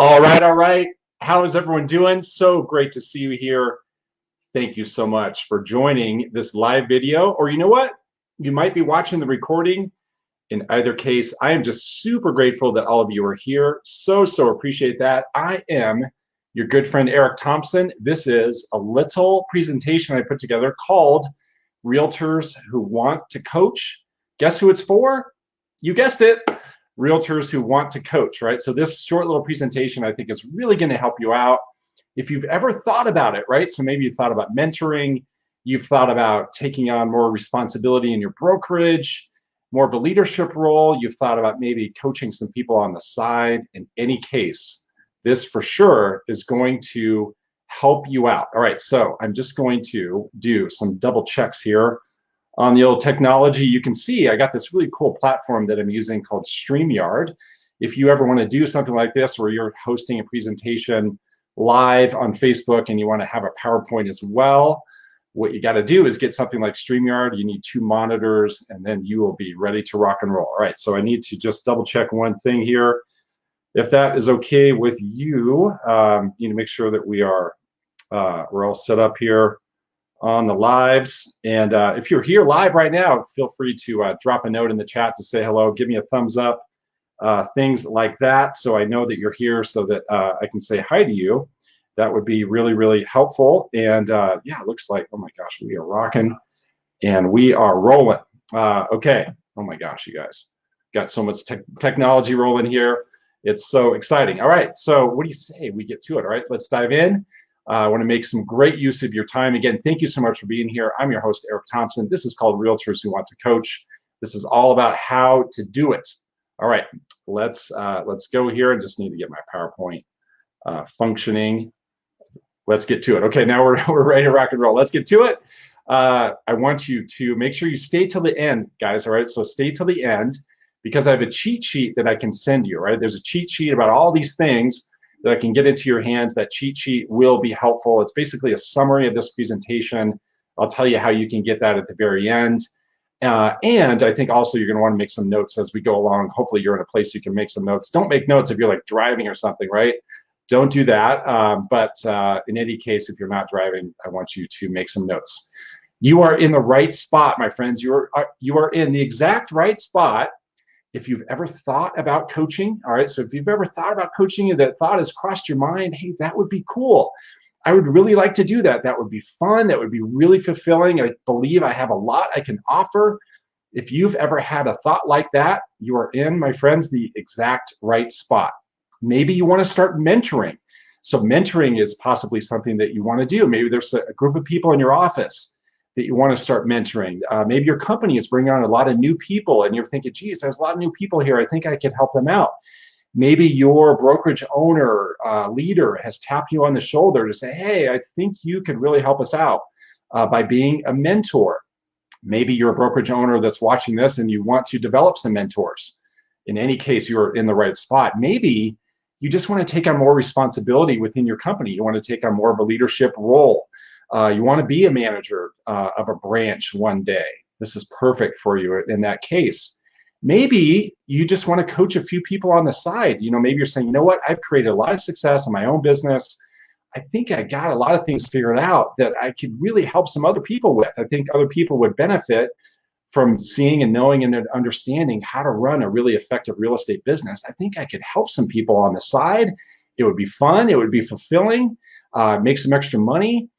All right, all right. How is everyone doing? So great to see you here. Thank you so much for joining this live video. Or you know what? You might be watching the recording. In either case, I am just super grateful that all of you are here. So appreciate that. I am your good friend, Eric Thompson. This is a little presentation I put together called Realtors Who Want to Coach. Guess who it's for? You guessed it. Realtors who want to coach, right? So this short little presentation I think is really going to help you out. If you've ever thought about it, right? So maybe you've thought about mentoring, you've thought about taking on more responsibility in your brokerage, more of a leadership role, you've thought about maybe coaching some people on the side. In any case, this for sure is going to help you out. All right, so I'm just going to do some double checks here on the old technology. You can see I got this really cool platform that I'm using called StreamYard. If you ever want to do something like this where you're hosting a presentation live on Facebook and you want to have a PowerPoint as well, what you got to do is get something like StreamYard. You need 2 monitors and then you will be ready to rock and roll. All right, so I need to just double check one thing here. If that is okay with you, you need to make sure that we're all set up here on the lives. And if you're here live right now, feel free to drop a note in the chat to say hello, give me a thumbs up, things like that, so I know that you're here so that I can say hi to you. That would be really helpful. And yeah, it looks like, oh my gosh, we are rocking and we are rolling. Okay, oh my gosh, you guys, got so much technology rolling here. It's so exciting. All right, so what do you say we get to it? All right, let's dive in. I want to make some great use of your time. Again, thank you so much for being here. I'm your host, Eric Thompson. This is called Realtors Who Want to Coach. This is all about how to do it. All right, let's go here. I just need to get my PowerPoint functioning. Let's get to it. Okay, now we're ready to rock and roll. Let's get to it. I want you to make sure you stay till the end, guys. All right, so stay till the end because I have a cheat sheet that I can send you. Right, there's a cheat sheet about all these things that I can get into your hands. That cheat sheet will be helpful. It's basically a summary of this presentation. I'll tell you how you can get that at the very end. And I think also you're going to want to make some notes as we go along. Hopefully you're in a place you can make some notes. Don't make notes if you're like driving or something, right? Don't do that. But in any case, if you're not driving, I want you to make some notes. You are in the right spot, my friends. You are in the exact right spot. If you've ever thought about coaching, all right, so if you've ever thought about coaching and that thought has crossed your mind, hey, that would be cool. I would really like to do that. That would be fun. That would be really fulfilling. I believe I have a lot I can offer. If you've ever had a thought like that, you are in, my friends, the exact right spot. Maybe you want to start mentoring. So mentoring is possibly something that you want to do. Maybe there's a group of people in your office that you want to start mentoring. Maybe your company is bringing on a lot of new people and you're thinking, geez, there's a lot of new people here. I think I could help them out. Maybe your brokerage owner, leader has tapped you on the shoulder to say, hey, I think you could really help us out by being a mentor. Maybe you're a brokerage owner that's watching this and you want to develop some mentors. In any case, you're in the right spot. Maybe you just want to take on more responsibility within your company. You want to take on more of a leadership role. You want to be a manager of a branch one day. This is perfect for you in that case. Maybe you just want to coach a few people on the side. You know, maybe you're saying, you know what, I've created a lot of success in my own business. I think I got a lot of things figured out that I could really help some other people with. I think other people would benefit from seeing and knowing and understanding how to run a really effective real estate business. I think I could help some people on the side. It would be fun. It would be fulfilling, make some extra money,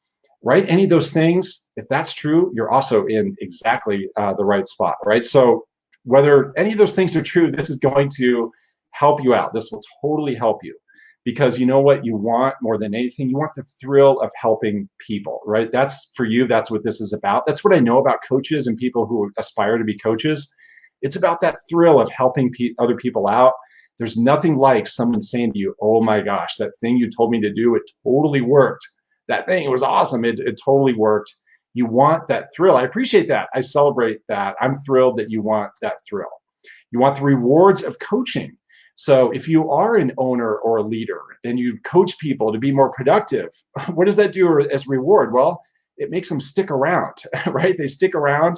right? Any of those things, if that's true, you're also in exactly the right spot, right? So whether any of those things are true, this is going to help you out. This will totally help you because you know what you want more than anything? You want the thrill of helping people, right? That's for you, that's what this is about. That's what I know about coaches and people who aspire to be coaches. It's about that thrill of helping other people out. There's nothing like someone saying to you, oh my gosh, that thing you told me to do, it totally worked. That thing, it was awesome. It totally worked. You want that thrill. I appreciate that. I celebrate that. I'm thrilled that you want that thrill. You want the rewards of coaching. So if you are an owner or a leader and you coach people to be more productive, what does that do as reward? Well, it makes them stick around, right? They stick around.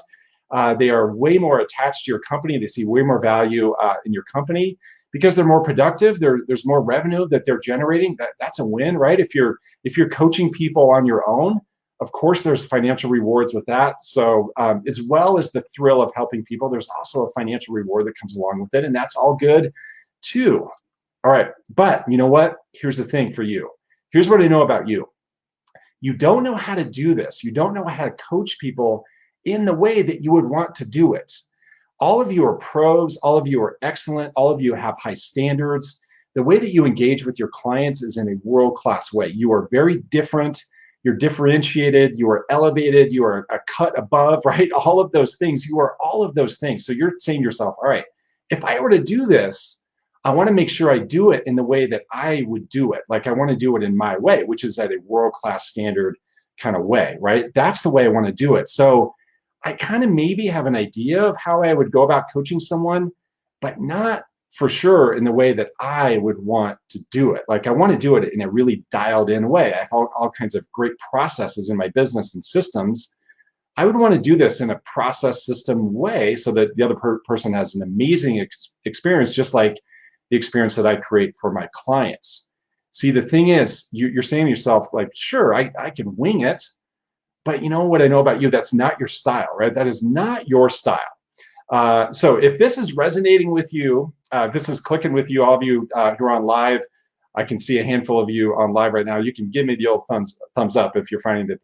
They are way more attached to your company. They see way more value in your company. because they're more productive. There's more revenue that they're generating. That's a win, right? If you're coaching people on your own, of course, there's financial rewards with that. So as well as the thrill of helping people, there's also a financial reward that comes along with it, and that's all good too. All right, but you know what? Here's the thing for you. Here's what I know about you. You don't know how to do this. You don't know how to coach people in the way that you would want to do it. All of you are pros, all of you are excellent, all of you have high standards. The way that you engage with your clients is in a world-class way. You are very different, you're differentiated, you are elevated, you are a cut above, right? All of those things, you are all of those things. So you're saying to yourself, all right, if I were to do this, I want to make sure I do it in the way that I would do it. Like I want to do it in my way, which is at a world-class standard kind of way, right? That's the way I want to do it. So I kind of maybe have an idea of how I would go about coaching someone, but not for sure in the way that I would want to do it. Like I want to do it in a really dialed in way. I have all kinds of great processes in my business and systems. I would want to do this in a process system way so that the other person has an amazing experience, just like the experience that I create for my clients. See, the thing is, you're saying to yourself, like, sure, I can wing it, but you know what I know about you? That's not your style, right? That is not your style. So if this is resonating with you, this is clicking with you, all of you who are on live, I can see a handful of you on live right now. You can give me the old thumbs up if you're finding that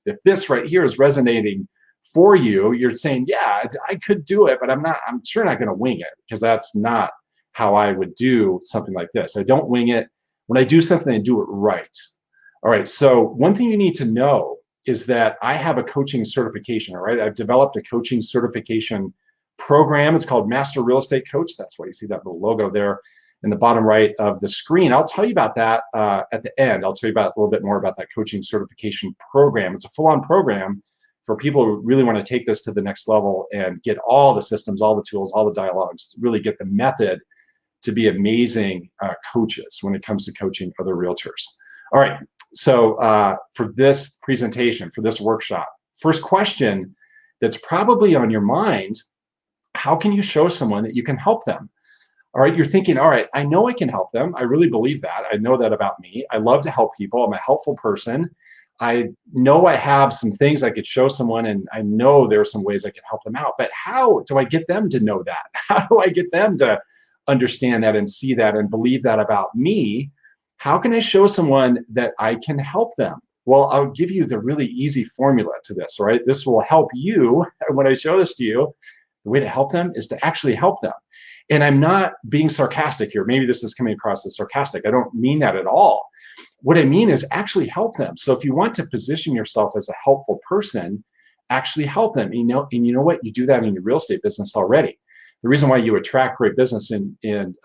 if this right here is resonating for you. You're saying, yeah, I could do it, but I'm sure not going to wing it, because that's not how I would do something like this. I don't wing it. When I do something, I do it right. All right, so one thing you need to know is that I have a coaching certification, all right? I've developed a coaching certification program. It's called Master Real Estate Coach. That's why you see that little logo there in the bottom right of the screen. I'll tell you about that at the end. I'll tell you about a little bit more about that coaching certification program. It's a full-on program for people who really want to take this to the next level and get all the systems, all the tools, all the dialogues, really get the method to be amazing coaches when it comes to coaching other realtors. All right, so for this presentation, for this workshop, first question that's probably on your mind, how can you show someone that you can help them? All right, you're thinking, all right, I know I can help them. I really believe that. I know that about me. I love to help people. I'm a helpful person. I know I have some things I could show someone, and I know there are some ways I can help them out. But how do I get them to know that? How do I get them to understand that and see that and believe that about me? How can I show someone that I can help them? Well, I'll give you the really easy formula to this, right? This will help you. When I show this to you, the way to help them is to actually help them. And I'm not being sarcastic here. Maybe this is coming across as sarcastic. I don't mean that at all. What I mean is actually help them. So if you want to position yourself as a helpful person, actually help them. You know what? You do that in your real estate business already. The reason why you attract great business in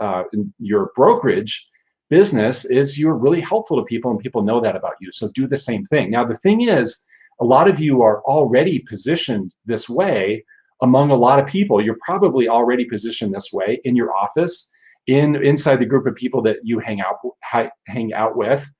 your brokerage business is you're really helpful to people, and people know that about you. So do the same thing. Now, the thing is, a lot of you are already positioned this way among a lot of people. You're probably already positioned this way in your office, inside the group of people that you hang out with.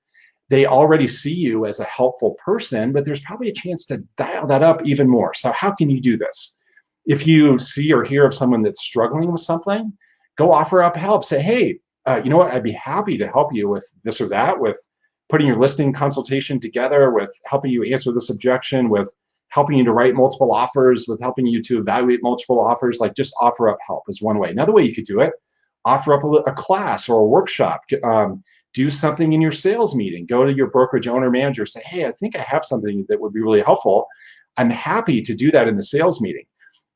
They already see you as a helpful person, but there's probably a chance to dial that up even more. So how can you do this? If you see or hear of someone that's struggling with something, go offer up help. Say, hey, you know what? I'd be happy to help you with this or that, with putting your listing consultation together, with helping you answer this objection, with helping you to write multiple offers, with helping you to evaluate multiple offers. Like, just offer up help is one way. Another way you could do it, offer up a class or a workshop. Do something in your sales meeting. Go to your brokerage owner manager, say, hey, I think I have something that would be really helpful. I'm happy to do that in the sales meeting.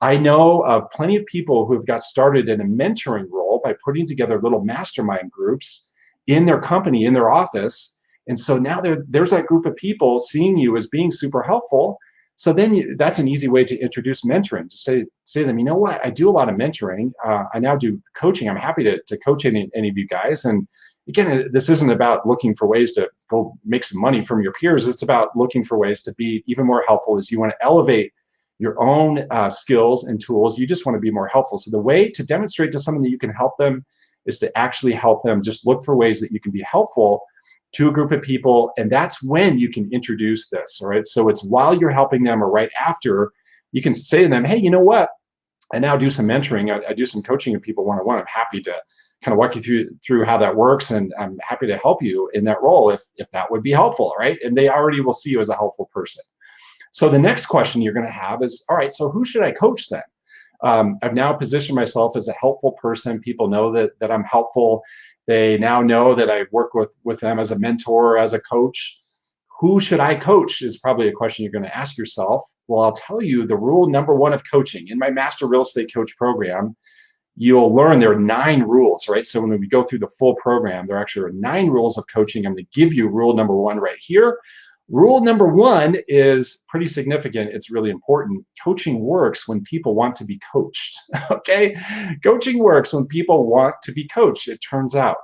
I know of plenty of people who have got started in a mentoring role by putting together little mastermind groups in their company, in their office. And so now there's that group of people seeing you as being super helpful. So then that's an easy way to introduce mentoring. To say to them, you know what, I do a lot of mentoring. I now do coaching. I'm happy to coach any of you guys. And again, this isn't about looking for ways to go make some money from your peers. It's about looking for ways to be even more helpful as you want to elevate your own skills and tools. You just want to be more helpful. So the way to demonstrate to someone that you can help them is to actually help them. Just look for ways that you can be helpful to a group of people, and that's when you can introduce this, all right? So it's while you're helping them or right after, you can say to them, hey, you know what? I now do some mentoring. I do some coaching of people one-on-one. I'm happy to kind of walk you through how that works, and I'm happy to help you in that role if that would be helpful, right? And they already will see you as a helpful person. So the next question you're going to have is, all right, so who should I coach then? I've now positioned myself as a helpful person. People know that I'm helpful. They now know that I work with them as a mentor, as a coach. Who should I coach is probably a question you're going to ask yourself. Well, I'll tell you the rule number one of coaching. In my Master Real Estate Coach program, you'll learn there are 9 rules, right? So when we go through the full program, there actually are 9 rules of coaching. I'm going to give you rule number 1 right here. Rule number 1 is pretty significant. It's really important. Coaching works when people want to be coached, okay? Coaching works when people want to be coached, it turns out.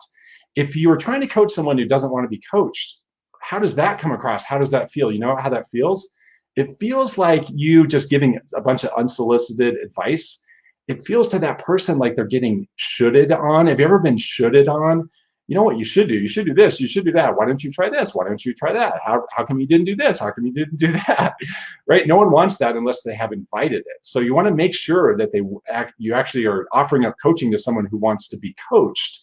If you are trying to coach someone who doesn't want to be coached, how does that come across? How does that feel? You know how that feels? It feels like you just giving a bunch of unsolicited advice. It feels to that person like they're getting shoulded on. Have you ever been shoulded on? You know what you should do? You should do this. You should do that. Why don't you try this? Why don't you try that? How come you didn't do this? How come you didn't do that? Right? No one wants that unless they have invited it. So you want to make sure that you actually are offering up coaching to someone who wants to be coached,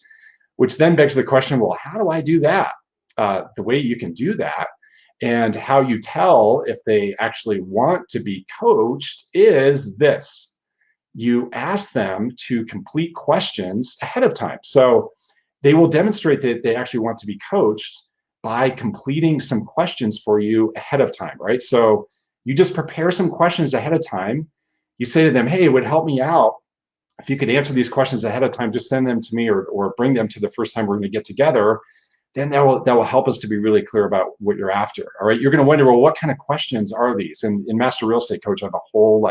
which then begs the question, well, how do I do that? The way you can do that and how you tell if they actually want to be coached is this. You ask them to complete questions ahead of time. So they will demonstrate that they actually want to be coached by completing some questions for you ahead of time, right? So you just prepare some questions ahead of time. You say to them, hey, it would help me out if you could answer these questions ahead of time, just send them to me or bring them to the first time we're going to get together. Then that will help us to be really clear about what you're after. All right. You're going to wonder, well, what kind of questions are these? And in Master Real Estate Coach, I have a whole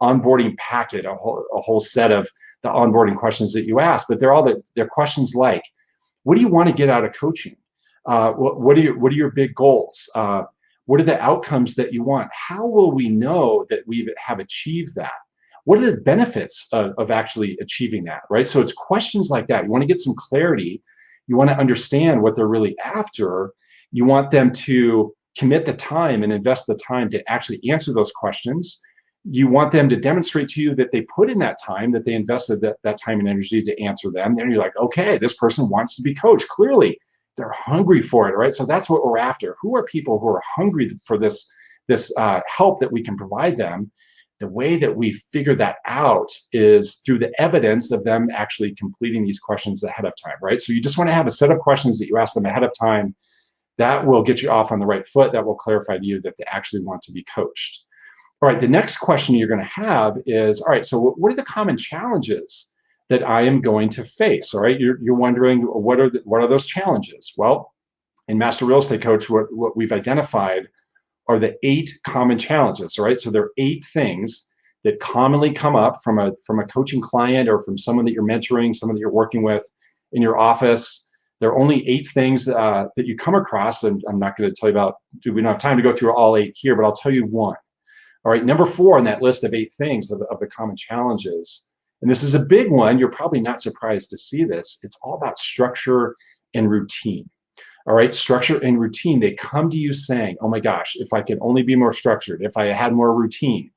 onboarding packet, a whole set of the onboarding questions that you ask, but they're questions like, what do you want to get out of coaching? What are your big goals? What are the outcomes that you want? How will we know that we have achieved that? What are the benefits of actually achieving that, right? So it's questions like that. You want to get some clarity. You want to understand what they're really after. You want them to commit the time and invest the time to actually answer those questions. You want them to demonstrate to you that they put in that time, that they invested that time and energy to answer them. Then you're like, okay, this person wants to be coached. Clearly, they're hungry for it, right? So that's what we're after. Who are people who are hungry for this help that we can provide them? The way that we figure that out is through the evidence of them actually completing these questions ahead of time, right? So you just want to have a set of questions that you ask them ahead of time that will get you off on the right foot, that will clarify to you that they actually want to be coached. All right, the next question you're going to have is, all right, so what are the common challenges that I am going to face? All right, you're wondering, what are those challenges? Well, in Master Real Estate Coach, what we've identified are the 8 common challenges, all right? So there are 8 things that commonly come up from a coaching client or from someone that you're mentoring, someone that you're working with in your office. There are only 8 things that you come across, and I'm not going to tell you about, we don't have time to go through all 8 here, but I'll tell you one. All right, number 4 on that list of 8 things of the common challenges, and this is a big one, you're probably not surprised to see this, it's all about structure and routine. All right, structure and routine, they come to you saying, oh my gosh, if I could only be more structured, if I had more routine.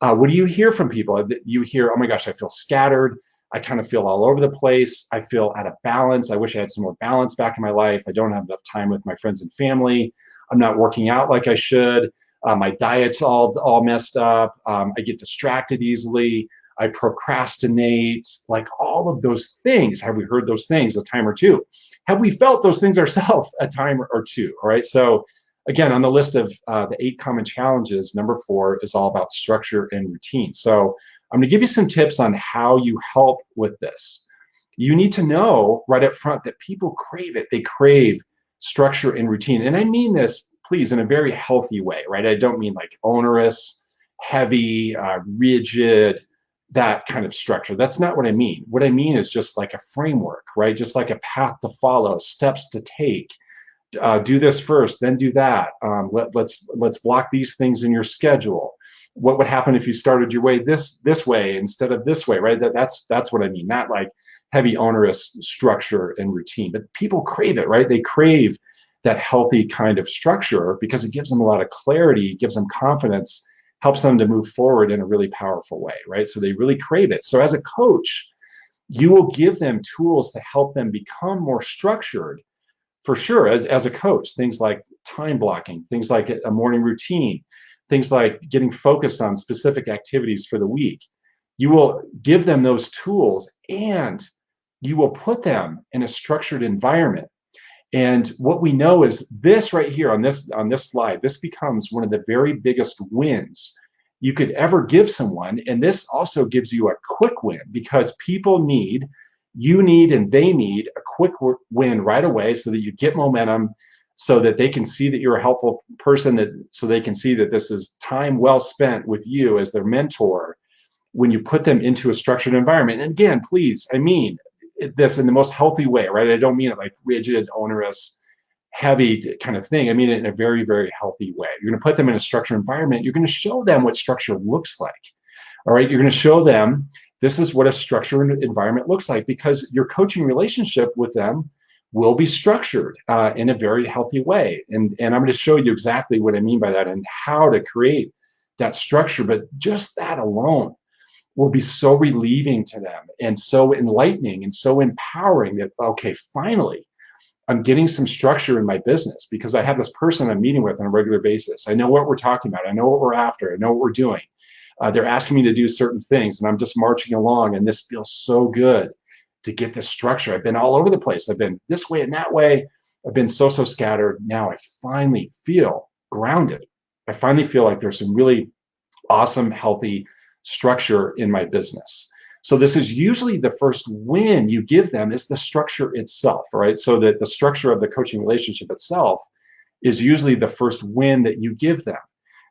What do you hear from people? You hear, oh my gosh, I feel scattered. I kind of feel all over the place. I feel out of balance. I wish I had some more balance back in my life. I don't have enough time with my friends and family. I'm not working out like I should. My diet's all messed up. I get distracted easily. I procrastinate, like all of those things. Have we heard those things a time or two? Have we felt those things ourselves a time or two? All right. So again, on the list of the 8 common challenges, number 4 is all about structure and routine. So I'm going to give you some tips on how you help with this. You need to know right up front that people crave it. They crave structure and routine. And I mean this, please, in a very healthy way, right? I don't mean like onerous, heavy, rigid, that kind of structure. That's not what I mean. What I mean is just like a framework, right? Just like a path to follow, steps to take. Do this first, then do that. Let's block these things in your schedule. What would happen if you started your way this way instead of this way, right? That's what I mean. Not like heavy, onerous structure and routine, but people crave it, right? They crave that healthy kind of structure because it gives them a lot of clarity, gives them confidence, helps them to move forward in a really powerful way, right? So they really crave it. So as a coach, you will give them tools to help them become more structured. For sure, as a coach, things like time blocking, things like a morning routine, things like getting focused on specific activities for the week. You will give them those tools, and you will put them in a structured environment. And what we know is this right here on this slide, this becomes one of the very biggest wins you could ever give someone. And this also gives you a quick win, because people need, you need, and they need a quick win right away, so that you get momentum, so that they can see that you're a helpful person, that so they can see that this is time well spent with you as their mentor when you put them into a structured environment. And again, please, I mean this in the most healthy way, right? I don't mean it like rigid, onerous, heavy kind of thing. I mean it in a very, very healthy way. You're going to put them in a structured environment. You're going to show them what structure looks like. All right. You're going to show them this is what a structured environment looks like, because your coaching relationship with them will be structured in a very healthy way. And I'm going to show you exactly what I mean by that and how to create that structure. But just that alone will be so relieving to them and so enlightening and so empowering that, okay, finally, I'm getting some structure in my business, because I have this person I'm meeting with on a regular basis. I know what we're talking about. I know what we're after. I know what we're doing. They're asking me to do certain things, and I'm just marching along, and this feels so good to get this structure. I've been all over the place. I've been this way and that way. I've been so scattered. Now I finally feel grounded. I finally feel like there's some really awesome, healthy structure in my business. So this is usually the first win you give them, is the structure itself, right? So that the structure of the coaching relationship itself is usually the first win that you give them.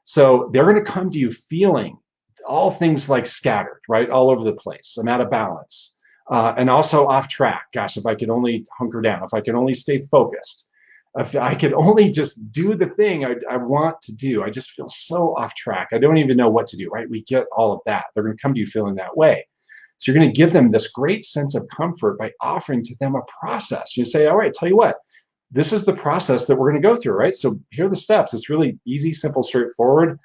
So they're going to come to you feeling all things like scattered, right? All over the place. I'm out of balance. And also off track. Gosh, if I could only hunker down, if I could only stay focused, if I could only just do the thing I want to do. I just feel so off track. I don't even know what to do, right? We get all of that. They're going to come to you feeling that way. So you're going to give them this great sense of comfort by offering to them a process. You say, all right, tell you what, this is the process that we're going to go through, right? So here are the steps. It's really easy, simple, straightforward,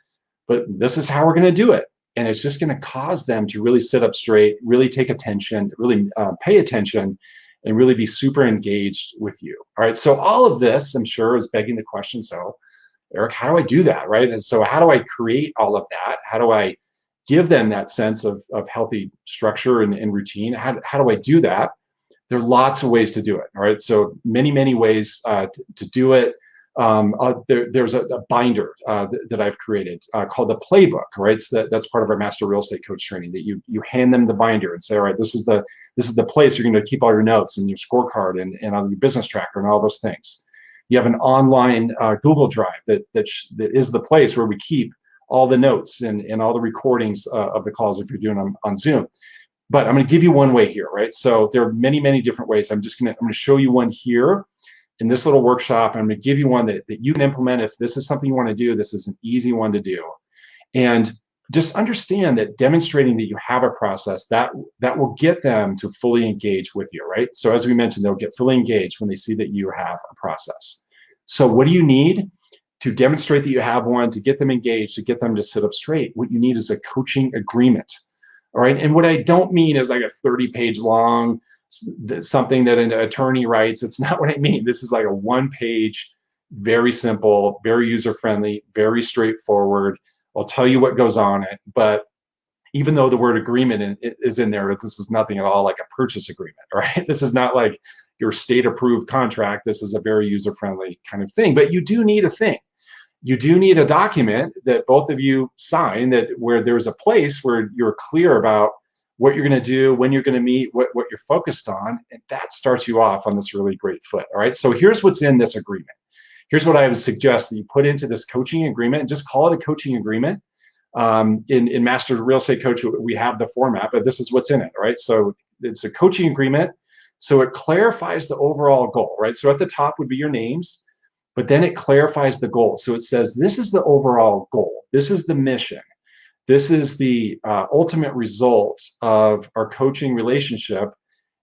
but this is how we're going to do it. And it's just going to cause them to really sit up straight, really take attention, really pay attention, and really be super engaged with you. All right. So all of this, I'm sure, is begging the question. So, Eric, how do I do that? Right. And so how do I create all of that? How do I give them that sense of healthy structure and routine? How do I do that? There are lots of ways to do it. All right. So many ways to do it. There's a binder that I've created called the playbook. Right. So that's part of our master real estate coach training, that you hand them the binder and say, all right, this is the place you're going to keep all your notes and your scorecard and on your business tracker and all those things. You have an online Google Drive that is the place where we keep all the notes and all the recordings of the calls if you're doing them on Zoom. But I'm going to give you one way here, right? So there are many different ways. I'm going to show you one here in this little workshop. I'm going to give you one that you can implement if this is something you want to do. This is an easy one to do. And just understand that demonstrating that you have a process that will get them to fully engage with you, right? So as we mentioned, they'll get fully engaged when they see that you have a process. So what do you need to demonstrate that you have one, to get them engaged, to get them to sit up straight? What you need is a coaching agreement. All right. And what I don't mean is like a 30-page long something that an attorney writes. It's not what I mean. This is like a one-page, very simple, very user-friendly, very straightforward. I'll tell you what goes on it. But even though the word agreement is in there, this is nothing at all like a purchase agreement, right? This is not like your state-approved contract. This is a very user-friendly kind of thing. But you do need a thing. You do need a document that both of you sign, that where there's a place where you're clear about what you're going to do, when you're going to meet, what you're focused on, and that starts you off on this really great foot. All right. So here's what's in this agreement. Here's what I would suggest that you put into this coaching agreement, and just call it a coaching agreement. In Master Real Estate Coach, we have the format, but this is what's in it. All right. So it's a coaching agreement. So it clarifies the overall goal, right? So at the top would be your names, but then it clarifies the goal. So it says, this is the overall goal. This is the mission. This is the ultimate result of our coaching relationship.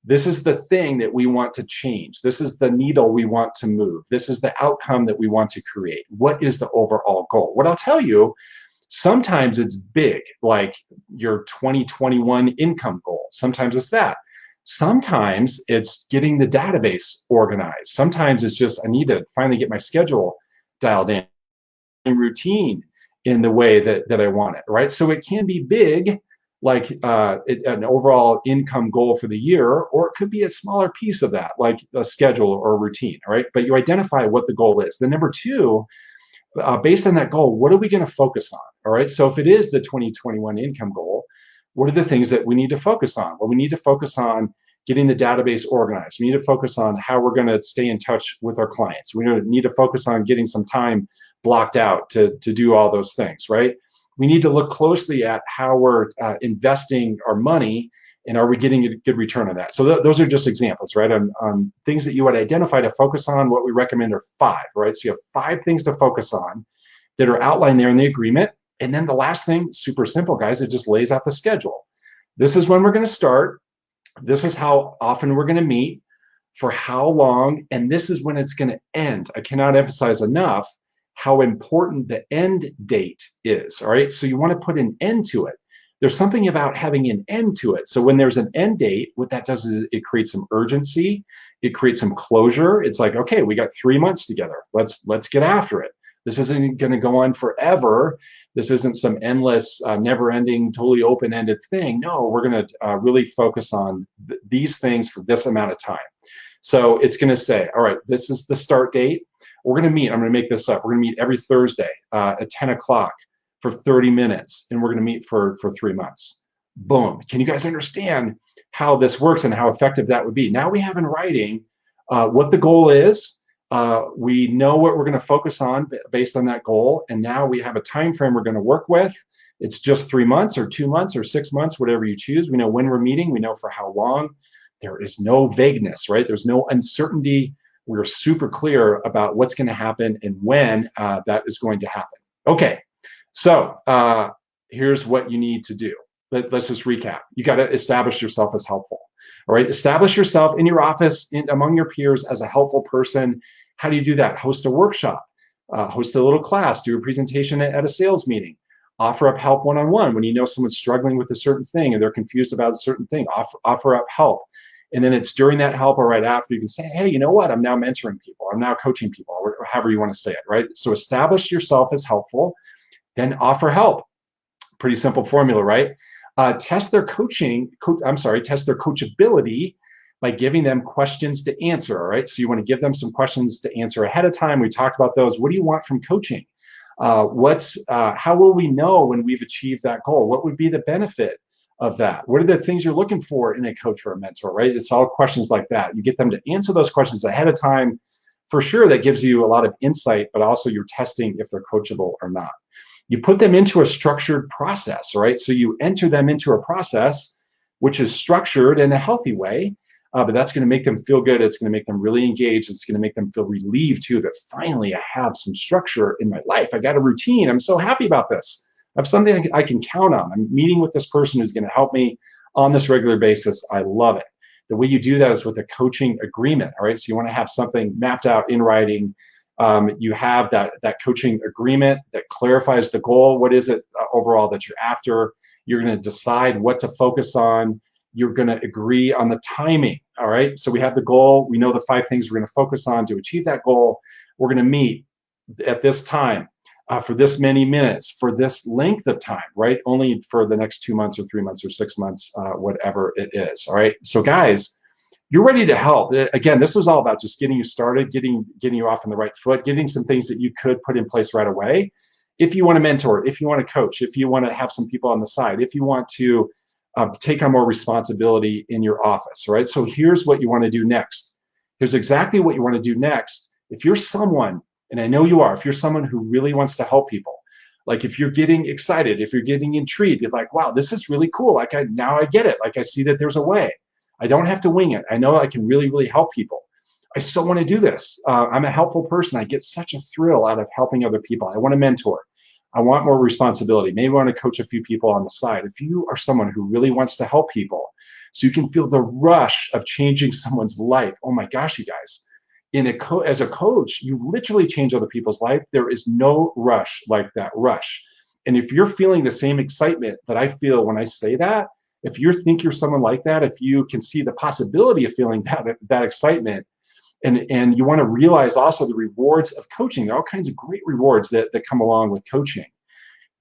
This is the thing that we want to change. This is the needle we want to move. This is the outcome that we want to create. What is the overall goal? What I'll tell you, sometimes it's big, like your 2021 income goal. Sometimes it's that. Sometimes it's getting the database organized. Sometimes it's just, I need to finally get my schedule dialed in, routine in the way that I want it, right? So it can be big, like an overall income goal for the year, or it could be a smaller piece of that, like a schedule or a routine, right? But you identify what the goal is. Then number two, based on that goal, what are we going to focus on? All right. So if it is the 2021 income goal, what are the things that we need to focus on? Well, we need to focus on getting the database organized. We need to focus on how we're going to stay in touch with our clients. We need to focus on getting some time blocked out to do all those things, right? We need to look closely at how we're investing our money, and are we getting a good return on that? So those are just examples, right? On things that you would identify to focus on. What we recommend are 5, right? So you have 5 things to focus on that are outlined there in the agreement. And then the last thing, super simple, guys, it just lays out the schedule. This is when we're going to start. This is how often we're going to meet, for how long, and this is when it's going to end. I cannot emphasize enough how important the end date is, all right? So you want to put an end to it. There's something about having an end to it. So when there's an end date, what that does is it creates some urgency. It creates some closure. It's like, okay, we got 3 months together. Let's get after it. This isn't going to go on forever. This isn't some endless, never-ending, totally open-ended thing. No, we're going to really focus on these things for this amount of time. So it's going to say, all right, this is the start date. We're going to meet. I'm going to make this up. We're going to meet every Thursday at 10 o'clock for 30 minutes, and we're going to meet for 3 months. Boom. Can you guys understand how this works and how effective that would be? Now we have in writing what the goal is. We know what we're going to focus on based on that goal, and now we have a time frame we're going to work with. It's just 3 months or 2 months or 6 months, whatever you choose. We know when we're meeting. We know for how long. There is no vagueness, right? There's no uncertainty. We're super clear about what's going to happen and when that is going to happen. Okay, so here's what you need to do. Let's just recap. You got to establish yourself as helpful. All right, establish yourself in your office, among your peers, as a helpful person. How do you do that? Host a workshop, host a little class, do a presentation at a sales meeting, offer up help one-on-one when you know someone's struggling with a certain thing and they're confused about a certain thing. Offer up help. And then it's during that help or right after you can say, hey, you know what? I'm now mentoring people. I'm now coaching people, or however you want to say it, right? So establish yourself as helpful, then offer help. Pretty simple formula, right? Test their coachability by giving them questions to answer, all right? So you want to give them some questions to answer ahead of time. We talked about those. What do you want from coaching? How will we know when we've achieved that goal? What would be the benefit of that? What are the things you're looking for in a coach or a mentor, right? It's all questions like that. You get them to answer those questions ahead of time. For sure, that gives you a lot of insight, but also you're testing if they're coachable or not. You put them into a structured process, right? So you enter them into a process which is structured in a healthy way, but that's going to make them feel good. It's going to make them really engaged. It's going to make them feel relieved too, that finally I have some structure in my life. I got a routine. I'm so happy about this. I have something I can count on. I'm meeting with this person who's going to help me on this regular basis. I love it. The way you do that is with a coaching agreement, all right? So you want to have something mapped out in writing. You have that coaching agreement that clarifies the goal. What is it overall that you're after? You're going to decide what to focus on. You're going to agree on the timing, all right? So we have the goal. We know the 5 things we're going to focus on to achieve that goal. We're going to meet at this time. For this many minutes, for this length of time, right? Only for the next 2 months or 3 months or 6 months, whatever it is, all right? So guys, you're ready to help. Again, this was all about just getting you started, getting you off on the right foot, getting some things that you could put in place right away. If you want to mentor, if you want to coach, if you want to have some people on the side, if you want to take on more responsibility in your office, right? So here's what you want to do next. Here's exactly what you want to do next. If you're someone, and I know you are, if you're someone who really wants to help people, like if you're getting excited, if you're getting intrigued, you're like, wow, this is really cool. Like now I get it. Like I see that there's a way. I don't have to wing it. I know I can really, really help people. I so want to do this. I'm a helpful person. I get such a thrill out of helping other people. I want to mentor. I want more responsibility. Maybe I want to coach a few people on the side. If you are someone who really wants to help people so you can feel the rush of changing someone's life, oh my gosh, you guys, as a coach, you literally change other people's life. There is no rush like that rush. And if you're feeling the same excitement that I feel when I say that, if you think you're someone like that, if you can see the possibility of feeling that excitement, and you want to realize also the rewards of coaching, there are all kinds of great rewards that come along with coaching.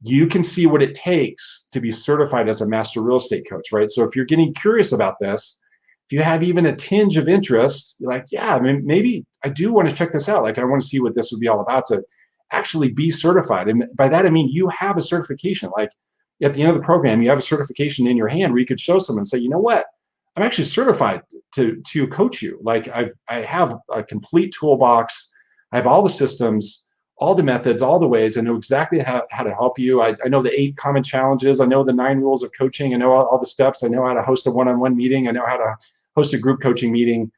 You can see what it takes to be certified as a master real estate coach, right? So if you're getting curious about this, if you have even a tinge of interest, you're like, yeah, I mean, maybe I do want to check this out. Like, I want to see what this would be all about to actually be certified. And by that, I mean, you have a certification. Like at the end of the program, you have a certification in your hand where you could show someone and say, you know what? I'm actually certified to coach you. Like I have a complete toolbox. I have all the systems, all the methods, all the ways. I know exactly how to help you. I know the 8 common challenges. I know the 9 rules of coaching. I know all the steps. I know how to host a one-on-one meeting. I know how to host a group coaching meeting.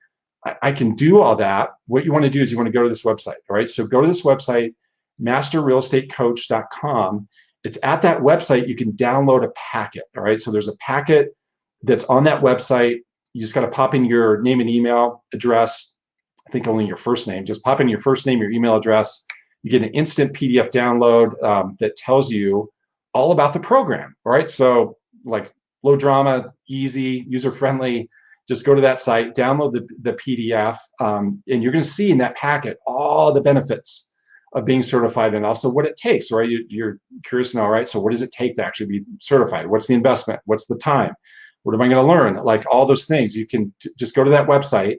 I can do all that. What you want to do is you want to go to this website, all right? So go to this website, masterrealestatecoach.com. It's at that website, you can download a packet, all right? So there's a packet that's on that website. You just got to pop in your name and email address. I think only your first name. Just pop in your first name, your email address. You get an instant PDF download that tells you all about the program, all right? So like low drama, easy, user-friendly. Just go to that site, download the PDF, and you're going to see in that packet all the benefits of being certified and also what it takes, right? You're curious now, right? So what does it take to actually be certified? What's the investment? What's the time? What am I going to learn? Like all those things. You can just go to that website,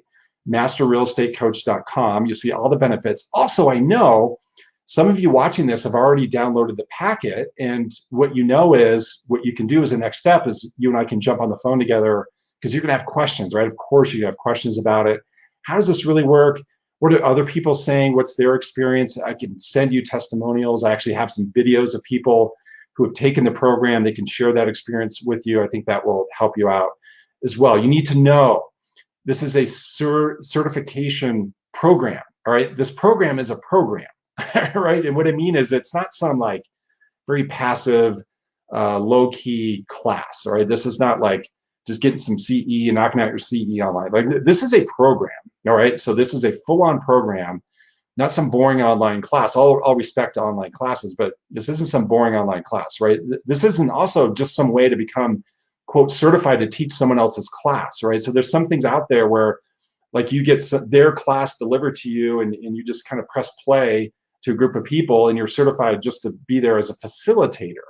masterrealestatecoach.com. You'll see all the benefits. Also, I know some of you watching this have already downloaded the packet, and what you know is what you can do as a next step is you and I can jump on the phone together because you're going to have questions, right? Of course, you have questions about it. How does this really work? What are other people saying? What's their experience? I can send you testimonials. I actually have some videos of people who have taken the program. They can share that experience with you. I think that will help you out as well. You need to know this is a certification program, all right? This program is a program, right? And what I mean is it's not some like very passive, low-key class, all right? This is not like just getting some CE and knocking out your CE online. Like this is a program, all right? So this is a full-on program, not some boring online class. All respect to online classes, but this isn't some boring online class, right? This isn't also just some way to become, quote, certified to teach someone else's class, right? So there's some things out there where like you get their class delivered to you and you just kind of press play to a group of people and you're certified just to be there as a facilitator.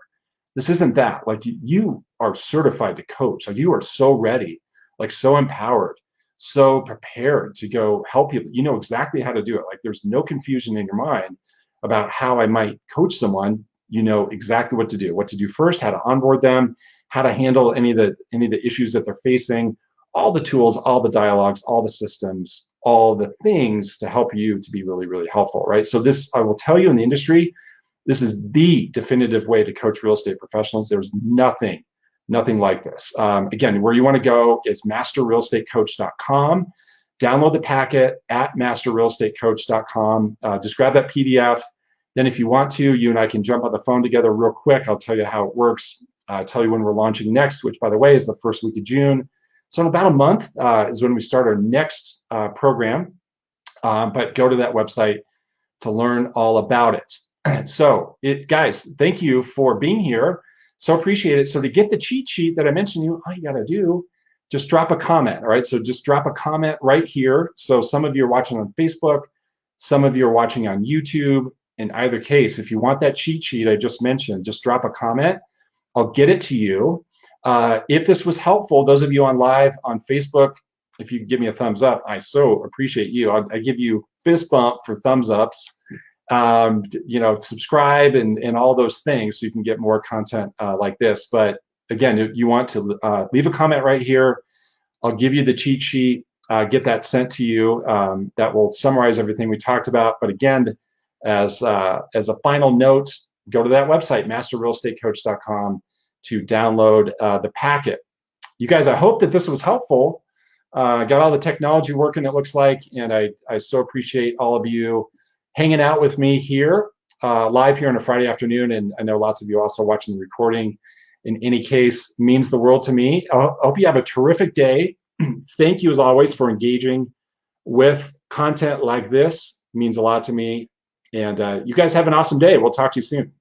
This isn't that. Like you are certified to coach. Like you are so ready, like so empowered, so prepared to go help people. You know exactly how to do it. Like there's no confusion in your mind about how I might coach someone. You know exactly what to do first, how to onboard them, how to handle any of the issues that they're facing, all the tools, all the dialogues, all the systems, all the things to help you to be really, really helpful, right? So this, I will tell you in the industry, this is the definitive way to coach real estate professionals. There's nothing like this. Again, where you want to go is masterrealestatecoach.com. Download the packet at masterrealestatecoach.com. Just grab that PDF. Then if you want to, you and I can jump on the phone together real quick. I'll tell you how it works. Tell you when we're launching next, which by the way is the first week of June. So in about a month is when we start our next program. But go to that website to learn all about it. So guys, thank you for being here. So appreciate it. So to get the cheat sheet that I mentioned you, all you got to do, just drop a comment. All right. So just drop a comment right here. So some of you are watching on Facebook, some of you are watching on YouTube. In either case, if you want that cheat sheet I just mentioned, just drop a comment. I'll get it to you. If this was helpful, those of you on live on Facebook, if you give me a thumbs up, I so appreciate you. I give you fist bump for thumbs ups. You know, subscribe and all those things so you can get more content like this. But again, you want to leave a comment right here. I'll give you the cheat sheet, get that sent to you. That will summarize everything we talked about. But again, as a final note, go to that website, masterrealestatecoach.com, to download the packet. You guys, I hope that this was helpful. Got all the technology working, it looks like, and I so appreciate all of you hanging out with me here, live here on a Friday afternoon, and I know lots of you also watching the recording. In any case, means the world to me. I hope you have a terrific day. Thank you, as always, for engaging with content like this. It means a lot to me. And you guys have an awesome day. We'll talk to you soon.